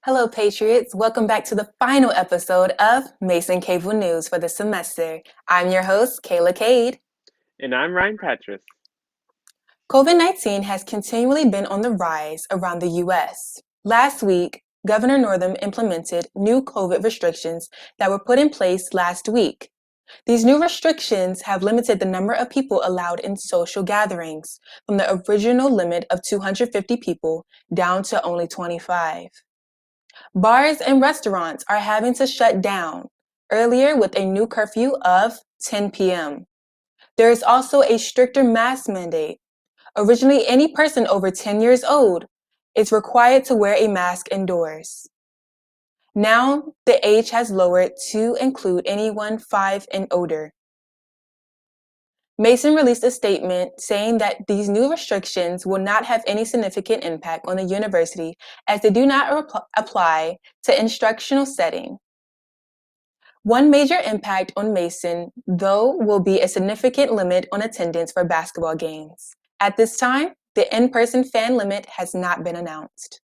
Hello, Patriots. Welcome back to the final episode of Mason Cable News for the semester. I'm your host, Cayla Cade. And I'm Ryan Petrus. COVID-19 has continually been on the rise around the U.S. Last week, Governor Northam implemented new COVID restrictions that were put in place last week. These new restrictions have limited the number of people allowed in social gatherings from the original limit of 250 people down to only 25. Bars and restaurants are having to shut down earlier with a new curfew of 10 p.m. There is also a stricter mask mandate. Originally, any person over 10 years old is required to wear a mask indoors. Now, the age has lowered to include anyone 5 and older. Mason released a statement saying that these new restrictions will not have any significant impact on the university as they do not apply to instructional setting. One major impact on Mason, though, will be a significant limit on attendance for basketball games. At this time, the in-person fan limit has not been announced.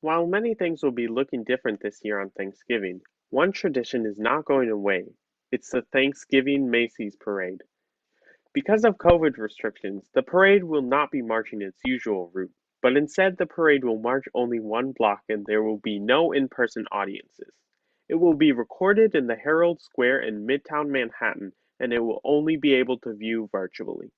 While many things will be looking different this year on Thanksgiving, one tradition is not going away. It's the Thanksgiving Macy's Parade. Because of COVID restrictions, the parade will not be marching its usual route, but instead the parade will march only one block and there will be no in-person audiences. It will be recorded in the Herald Square in Midtown Manhattan, and it will only be able to view virtually.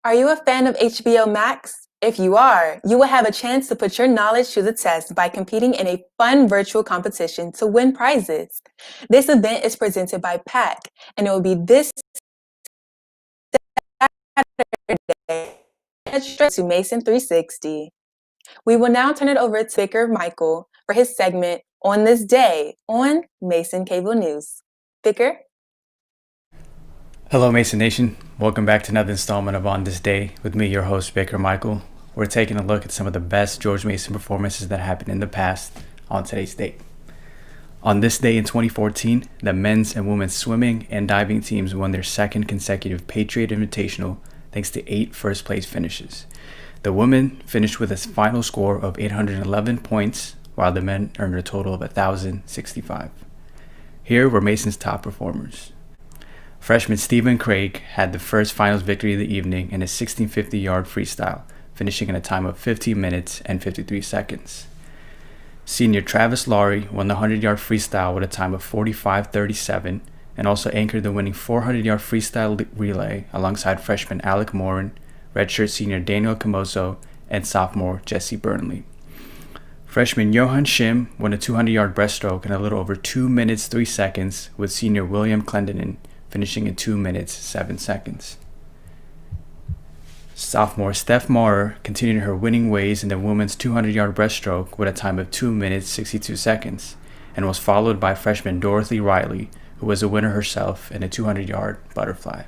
Are you a fan of HBO Max? If you are, you will have a chance to put your knowledge to the test by competing in a fun virtual competition to win prizes. This event is presented by PAC, and it will be this Saturday to Mason 360. We will now turn it over to Bikar Michael for his segment On This Day on Mason Cable News. Bikar? Hello, Mason Nation. Welcome back to another installment of On This Day with me, your host, Bikar Michael. We're taking a look at some of the best George Mason performances that happened in the past on today's date. On this day in 2014, the men's and women's swimming and diving teams won their second consecutive Patriot Invitational thanks to 8 first-place finishes. The women finished with a final score of 811 points, while the men earned a total of 1,065. Here were Mason's top performers. Freshman Stephen Craig had the first finals victory of the evening in a 1650-yard freestyle, finishing in a time of 15 minutes and 53 seconds. Senior Travis Laurie won the 100-yard freestyle with a time of 45:37 and also anchored the winning 400-yard freestyle relay alongside freshman Alec Morin, redshirt senior Daniel Camoso, and sophomore Jesse Burnley. Freshman Johan Shim won a 200-yard breaststroke in a little over 2 minutes 3 seconds, with senior William Clendenin finishing in 2 minutes 7 seconds. Sophomore Steph Maurer continued her winning ways in the women's 200-yard breaststroke with a time of 2 minutes 62 seconds, and was followed by freshman Dorothy Riley, who was a winner herself in a 200-yard butterfly.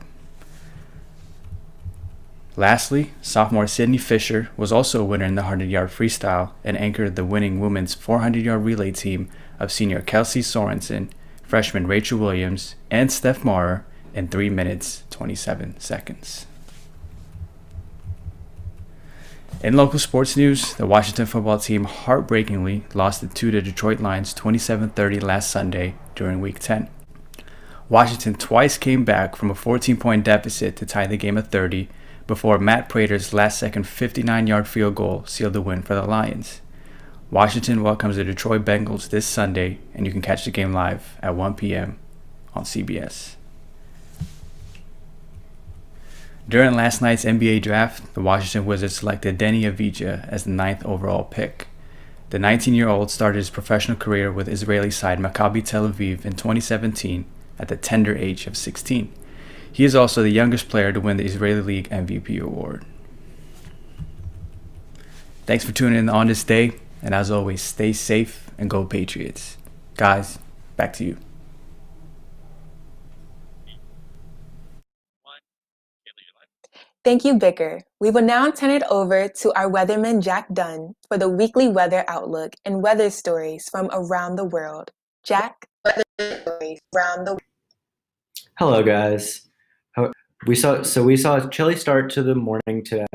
Lastly, sophomore Sydney Fisher was also a winner in the 100-yard freestyle and anchored the winning women's 400-yard relay team of senior Kelsey Sorensen, freshman Rachel Williams, and Steph Maurer in 3 minutes 27 seconds. In local sports news, the Washington football team heartbreakingly lost to the Detroit Lions 27-30 last Sunday during Week 10. Washington twice came back from a 14-point deficit to tie the game at 30 before Matt Prater's last-second 59-yard field goal sealed the win for the Lions. Washington welcomes the Detroit Bengals this Sunday, and you can catch the game live at 1 p.m. on CBS. During last night's NBA draft, the Washington Wizards selected Deni Avdija as the 9th overall pick. The 19-year-old started his professional career with Israeli side Maccabi Tel Aviv in 2017 at the tender age of 16. He is also the youngest player to win the Israeli League MVP award. Thanks for tuning in on this day, and as always, stay safe and go Patriots. Guys, back to you. Thank you, Bikar. We will now turn it over to our weatherman, Jack Dunne, for the weekly weather outlook and weather stories from around the world. Jack, weather stories around the world. Hello, guys. We saw a chilly start to the morning today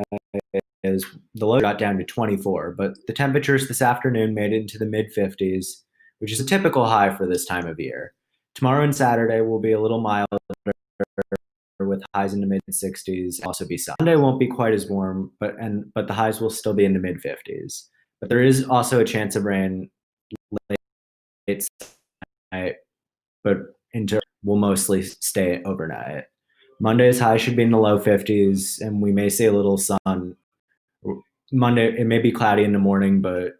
as the low got down to 24, but the temperatures this afternoon made it into the mid 50s, which is a typical high for this time of year. Tomorrow and Saturday will be a little milder with highs in the mid 60s. Also be Sunday won't be quite as warm, but the highs will still be in the mid 50s. But there is also a chance of rain late night, but will mostly stay overnight. Monday's high should be in the low 50s, and we may see a little sun. Monday, it may be cloudy in the morning, but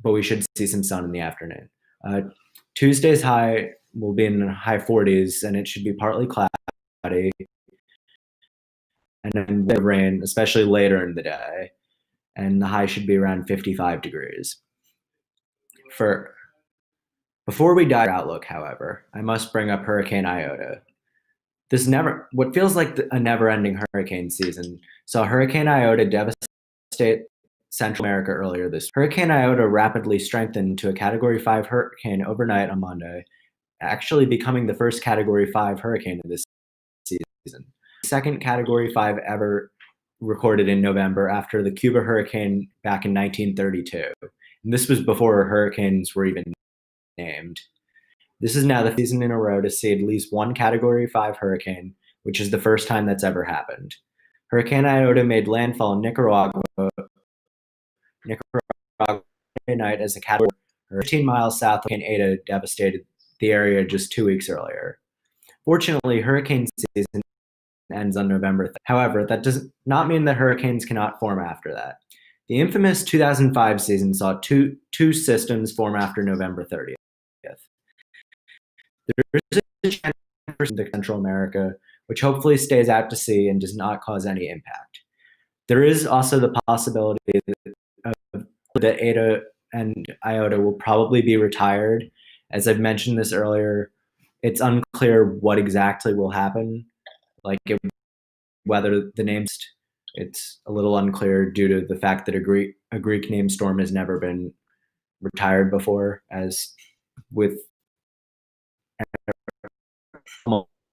we should see some sun in the afternoon. Tuesday's high will be in the high 40s, and it should be partly cloudy. And then the rain, especially later in the day, and the high should be around 55 degrees. Before we dive into outlook, however, I must bring up Hurricane Iota. What feels like a never-ending hurricane season saw Hurricane Iota devastate Central America earlier this week. Hurricane Iota rapidly strengthened to a Category 5 hurricane overnight on Monday, actually becoming the first Category 5 hurricane of this season. The second Category 5 ever recorded in November after the Cuba hurricane back in 1932. And this was before hurricanes were even named. This is now the season in a row to see at least one Category 5 hurricane, which is the first time that's ever happened. Hurricane Iota made landfall in Nicaragua night as a Category 15 miles south of Hurricane Eta devastated the area just 2 weeks earlier. Fortunately, hurricane season ends on November 3rd. However, that does not mean that hurricanes cannot form after that. The infamous 2005 season saw two systems form after November 30th. There is a chance for Central America, which hopefully stays out to sea and does not cause any impact. There is also the possibility that Eta and Iota will probably be retired. As I've mentioned this earlier, it's unclear what exactly will happen. Whether the names, it's a little unclear due to the fact that a Greek named storm has never been retired before, as with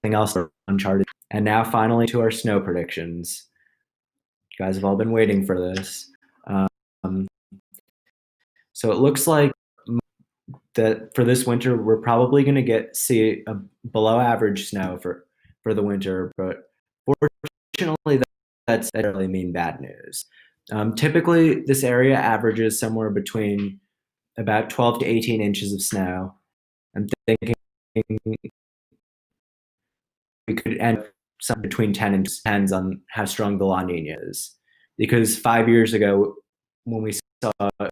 everything else uncharted. And now finally to our snow predictions. You guys have all been waiting for this. So it looks like that for this winter, we're probably going to see a below average snow for the winter, but fortunately that doesn't really mean bad news. Typically, this area averages somewhere between about 12 to 18 inches of snow. I'm thinking we could end somewhere between 10 and depends on how strong the La Nina is. Because 5 years ago, when we saw a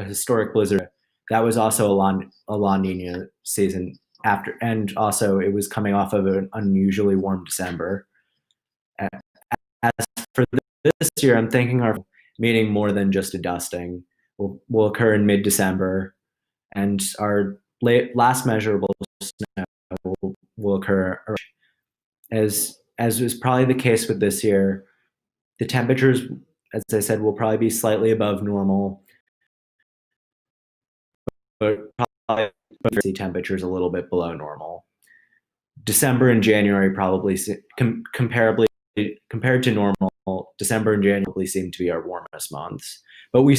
historic blizzard, that was also a La Nina season after, and also it was coming off of an unusually warm December. As for this year, I'm thinking our meaning more than just a dusting will occur in mid-December, and our last measurable snow will occur, as is probably the case with this year. The temperatures, as I said, will probably be slightly above normal, but probably see temperatures a little bit below normal. December and January probably compared to normal, December and January seem to be our warmest months, but we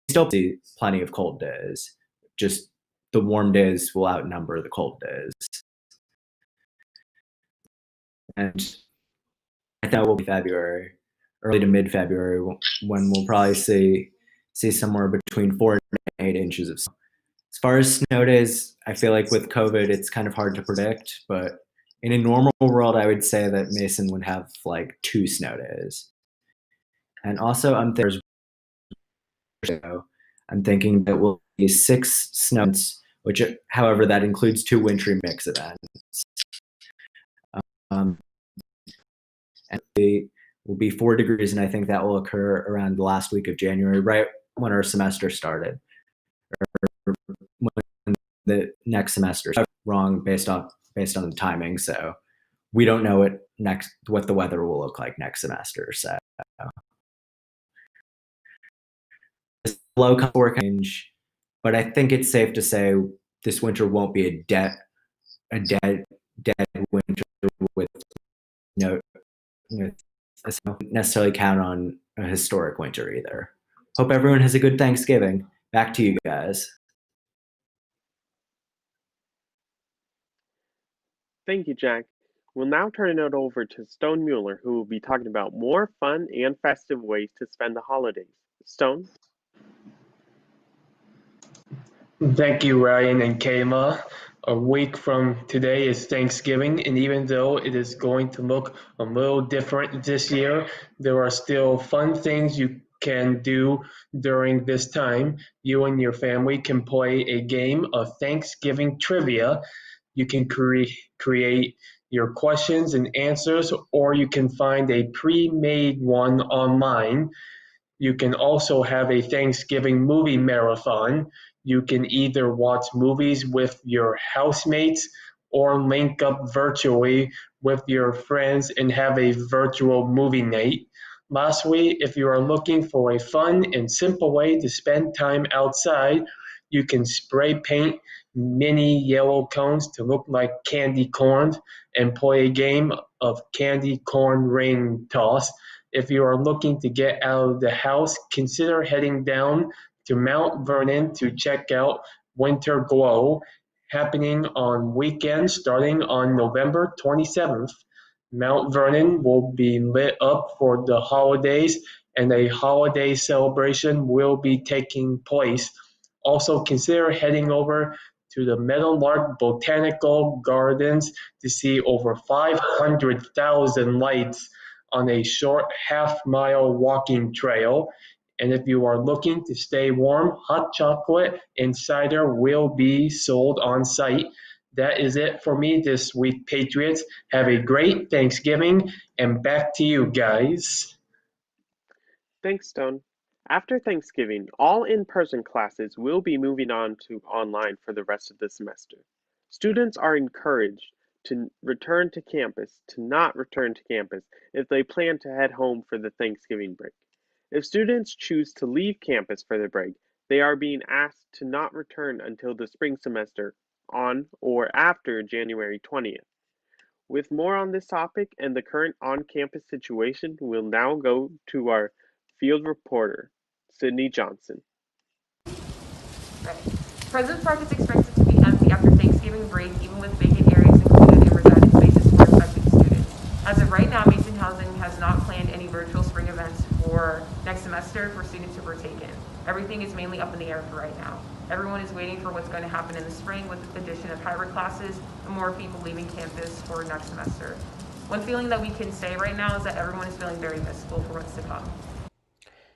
still see plenty of cold days. Just the warm days will outnumber the cold days. And I think it will be February, early to mid-February, when we'll probably see somewhere between 4 and 8 inches of snow. As far as snow days, I feel like with COVID, it's kind of hard to predict, but in a normal world, I would say that Mason would have like 2 snow days. And also, I'm thinking that we'll be 6 snows, which, however, that includes 2 wintry mix events. And it will be 4 degrees, and I think that will occur around the last week of January, right when our semester started, or when the next semester. Wrong based on the timing, so we don't know what the weather will look like next semester. So low range, but I think it's safe to say this winter won't be a dead winter with Don't necessarily count on a historic winter either. Hope everyone has a good Thanksgiving. Back to you guys. Thank you, Jack. We'll now turn it over to Stone Mueller, who will be talking about more fun and festive ways to spend the holidays. Stone? Thank you, Ryan and Kayla. A week from today is Thanksgiving, and even though it is going to look a little different this year, there are still fun things you can do during this time. You and your family can play a game of Thanksgiving trivia. You can create your questions and answers, or you can find a pre-made one online. You can also have a Thanksgiving movie marathon. You can either watch movies with your housemates or link up virtually with your friends and have a virtual movie night. Lastly, if you are looking for a fun and simple way to spend time outside, you can spray paint mini yellow cones to look like candy corn and play a game of candy corn ring toss. If you are looking to get out of the house, consider heading down to Mount Vernon to check out Winter Glow, happening on weekends starting on November 27th. Mount Vernon will be lit up for the holidays, and a holiday celebration will be taking place. Also, consider heading over to the Meadowlark Botanical Gardens to see over 500,000 lights on a short half-mile walking trail. And if you are looking to stay warm, hot chocolate and cider will be sold on site. That is it for me this week, Patriots. Have a great Thanksgiving, and back to you guys. Thanks, Stone. After Thanksgiving, all in-person classes will be moving on to online for the rest of the semester. Students are encouraged to return to campus, to not return to campus if they plan to head home for the Thanksgiving break. If students choose to leave campus for the break, they are being asked to not return until the spring semester on or after January 20th. With more on this topic and the current on-campus situation, we'll now go to our field reporter, Sydney Johnson. Right. President Park is expected to be empty after Thanksgiving break, even with vacant areas included in resided spaces for affected students. As of right now, Mason Housing has not planned any virtual spring events for next semester for students to partake in. Everything is mainly up in the air for right now. Everyone is waiting for what's going to happen in the spring with the addition of hybrid classes and more people leaving campus for next semester. One feeling that we can say right now is that everyone is feeling very wistful for what's to come.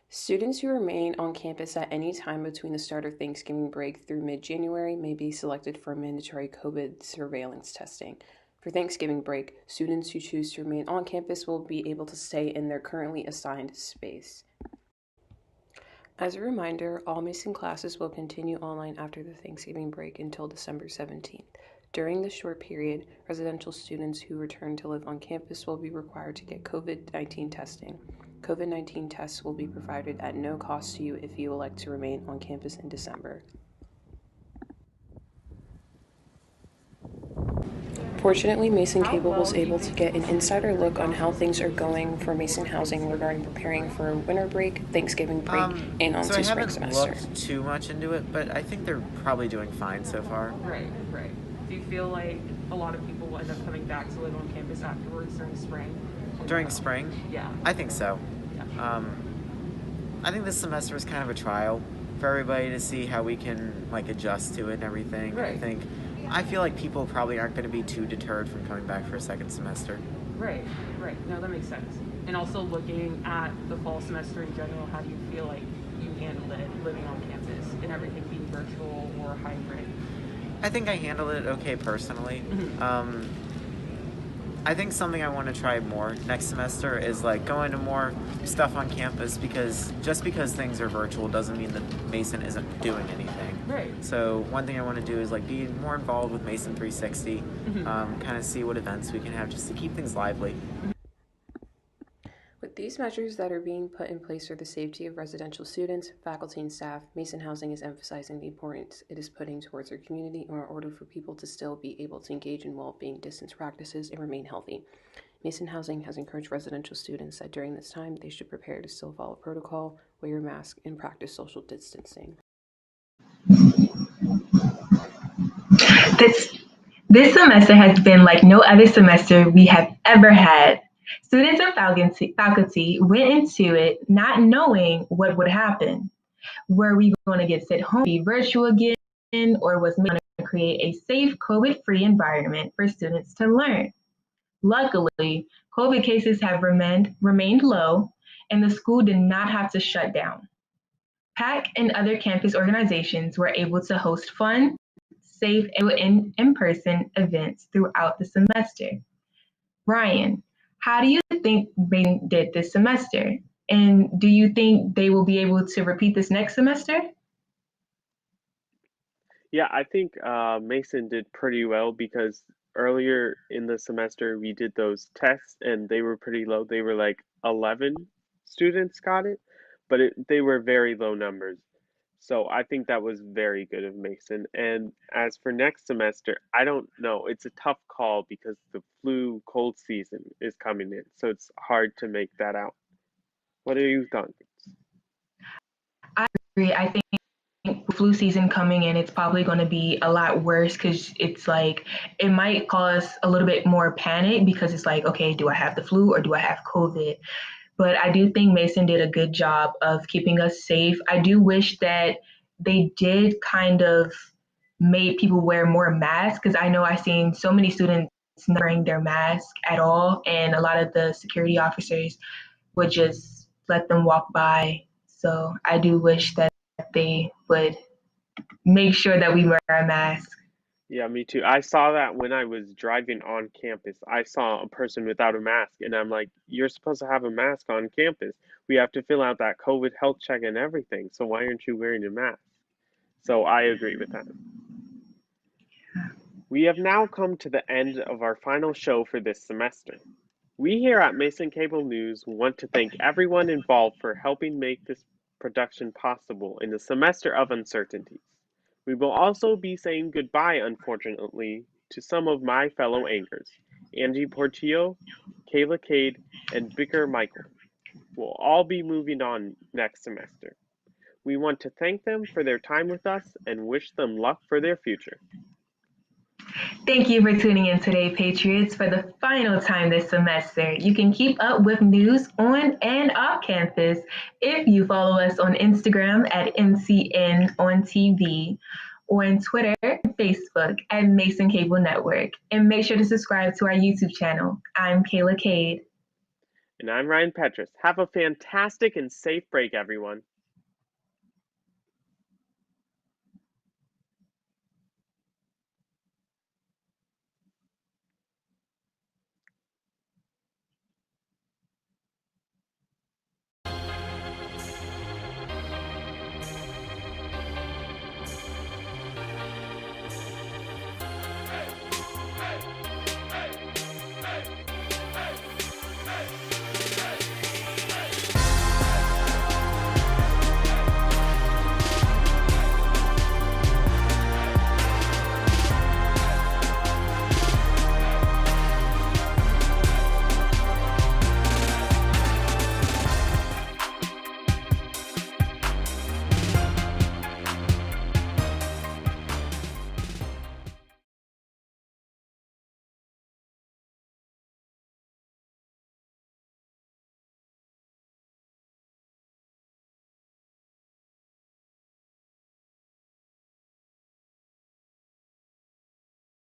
Students who remain on campus at any time between the start of Thanksgiving break through mid-January may be selected for mandatory COVID surveillance testing. For Thanksgiving break, students who choose to remain on campus will be able to stay in their currently assigned space. As a reminder, all Mason classes will continue online after the Thanksgiving break until December 17th. During this short period, residential students who return to live on campus will be required to get COVID-19 testing. COVID-19 tests will be provided at no cost to you if you elect to remain on campus in December. Fortunately, Mason Cable was able to get an insider look on how things are going for Mason Housing regarding preparing for winter break, Thanksgiving break, and on to spring semester. So I haven't looked too much into it, but I think they're probably doing fine so far. Right. Do you feel like a lot of people will end up coming back to live on campus afterwards during spring? During spring? Yeah. I think so. Yeah. I think this semester is kind of a trial for everybody to see how we can adjust to it and everything. Right. I feel like people probably aren't going to be too deterred from coming back for a second semester. Right. No, that makes sense. And also looking at the fall semester in general, how do you feel like you handled it living on campus and everything being virtual or hybrid? I think I handled it okay personally. Mm-hmm. I think something I want to try more next semester is going to more stuff on campus, because just because things are virtual doesn't mean that Mason isn't doing anything. Right. So one thing I want to do is be more involved with Mason 360, kind of see what events we can have just to keep things lively. With these measures that are being put in place for the safety of residential students, faculty, and staff, Mason Housing is emphasizing the importance it is putting towards our community in order for people to still be able to engage in well-being distance practices and remain healthy. Mason Housing has encouraged residential students that during this time they should prepare to still follow protocol, wear your mask, and practice social distancing. This semester has been like no other semester we have ever had. Students and faculty went into it not knowing what would happen. Were we going to get sent home, be virtual again, or was we going to create a safe, COVID-free environment for students to learn? Luckily, COVID cases have remained low, and the school did not have to shut down. PAC and other campus organizations were able to host fun, safe, and in-person events throughout the semester. Ryan, how do you think they did this semester? And do you think they will be able to repeat this next semester? Yeah, I think Mason did pretty well because earlier in the semester we did those tests and they were pretty low. They were like 11 students got it, but they were very low numbers. So I think that was very good of Mason. And as for next semester, I don't know. It's a tough call because the flu cold season is coming in, so it's hard to make that out. What do you think? I agree. I think flu season coming in, it's probably going to be a lot worse because it's like it might cause a little bit more panic because it's like, okay, do I have the flu or do I have COVID? But I do think Mason did a good job of keeping us safe. I do wish that they did kind of made people wear more masks because I know I've seen so many students not wearing their mask at all, and a lot of the security officers would just let them walk by. So I do wish that they would make sure that we wear our mask. Yeah, me too. I saw that when I was driving on campus. I saw a person without a mask, and I'm like, you're supposed to have a mask on campus. We have to fill out that COVID health check and everything. So why aren't you wearing a mask? So I agree with that. We have now come to the end of our final show for this semester. We here at Mason Cable News want to thank everyone involved for helping make this production possible in a semester of uncertainties. We will also be saying goodbye, unfortunately, to some of my fellow anchors. Angie Portillo, Cayla Cade, and Bikar Michael will all be moving on next semester. We want to thank them for their time with us and wish them luck for their future. Thank you for tuning in today, Patriots, for the final time this semester. You can keep up with news on and off campus if you follow us on Instagram at MCN on TV, or on Twitter and Facebook at Mason Cable Network. And make sure to subscribe to our YouTube channel. I'm Cayla Cade. And I'm Ryan Petrus. Have a fantastic and safe break, everyone.